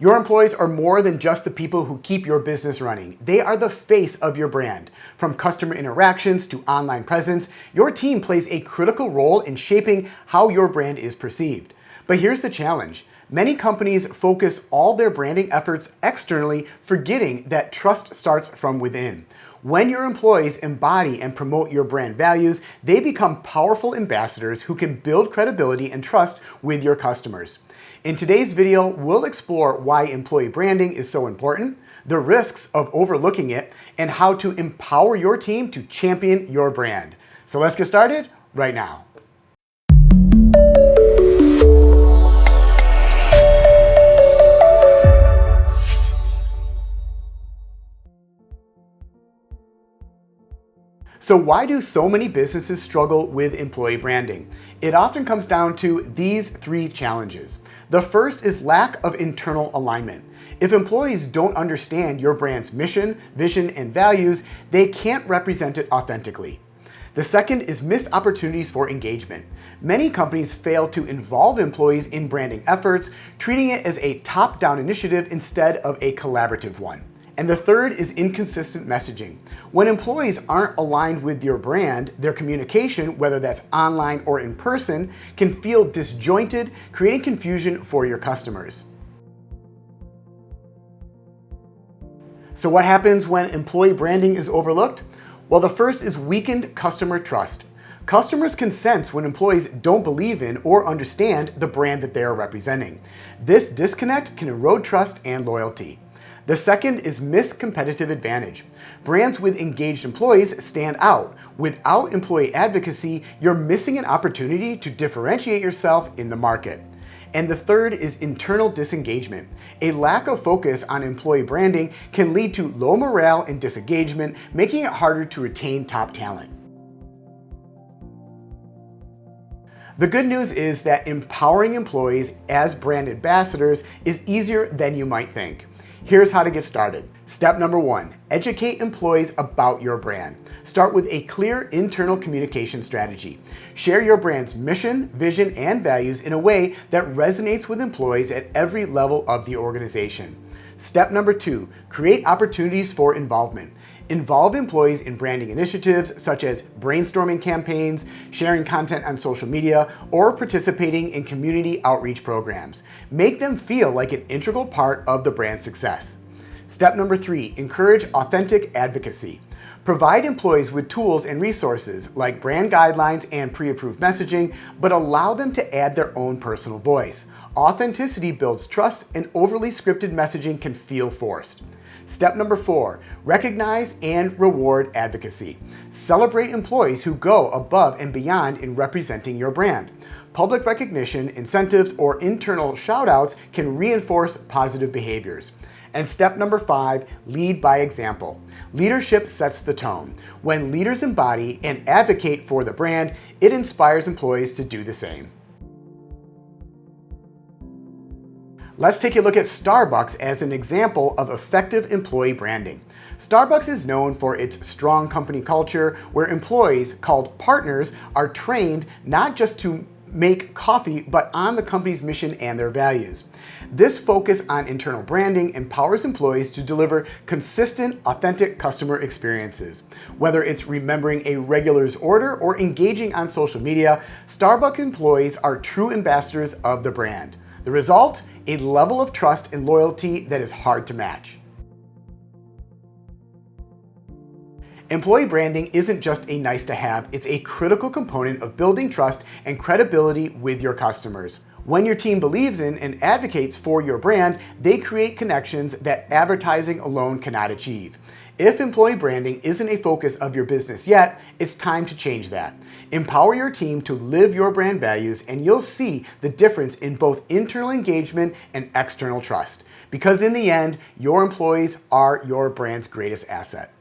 Your employees are more than just the people who keep your business running. They are the face of your brand. From customer interactions to online presence, your team plays a critical role in shaping how your brand is perceived. But here's the challenge. Many companies focus all their branding efforts externally, forgetting that trust starts from within. When your employees embody and promote your brand values, they become powerful ambassadors who can build credibility and trust with your customers. In today's video, we'll explore why employee branding is so important, the risks of overlooking it, and how to empower your team to champion your brand. So let's get started right now. So why do so many businesses struggle with employee branding? It often comes down to these three challenges. The first is lack of internal alignment. If employees don't understand your brand's mission, vision, and values, they can't represent it authentically. The second is missed opportunities for engagement. Many companies fail to involve employees in branding efforts, treating it as a top-down initiative instead of a collaborative one. And the third is inconsistent messaging. When employees aren't aligned with your brand, their communication, whether that's online or in person, can feel disjointed, creating confusion for your customers. So what happens when employee branding is overlooked? Well, the first is weakened customer trust. Customers can sense when employees don't believe in or understand the brand that they are representing. This disconnect can erode trust and loyalty. The second is missed competitive advantage. Brands with engaged employees stand out. Without employee advocacy, you're missing an opportunity to differentiate yourself in the market. And the third is internal disengagement. A lack of focus on employee branding can lead to low morale and disengagement, making it harder to retain top talent. The good news is that empowering employees as brand ambassadors is easier than you might think. Here's how to get started. Step number one, educate employees about your brand. Start with a clear internal communication strategy. Share your brand's mission, vision, and values in a way that resonates with employees at every level of the organization. Step number two, create opportunities for involvement. Involve employees in branding initiatives such as brainstorming campaigns, sharing content on social media, or participating in community outreach programs. Make them feel like an integral part of the brand's success. Step number three, encourage authentic advocacy. Provide employees with tools and resources like brand guidelines and pre-approved messaging, but allow them to add their own personal voice. Authenticity builds trust, and overly scripted messaging can feel forced. Step number four, recognize and reward advocacy. Celebrate employees who go above and beyond in representing your brand. Public recognition, incentives, or internal shout-outs can reinforce positive behaviors. And step number five, lead by example. Leadership sets the tone. When leaders embody and advocate for the brand, it inspires employees to do the same. Let's take a look at Starbucks as an example of effective employee branding. Starbucks is known for its strong company culture where employees, called partners, are trained not just to make coffee, but on the company's mission and their values. This focus on internal branding empowers employees to deliver consistent, authentic customer experiences. Whether it's remembering a regular's order or engaging on social media, Starbucks employees are true ambassadors of the brand. The result? A level of trust and loyalty that is hard to match. Employee branding isn't just a nice to have, it's a critical component of building trust and credibility with your customers. When your team believes in and advocates for your brand, they create connections that advertising alone cannot achieve. If employee branding isn't a focus of your business yet, it's time to change that. Empower your team to live your brand values, and you'll see the difference in both internal engagement and external trust. Because in the end, your employees are your brand's greatest asset.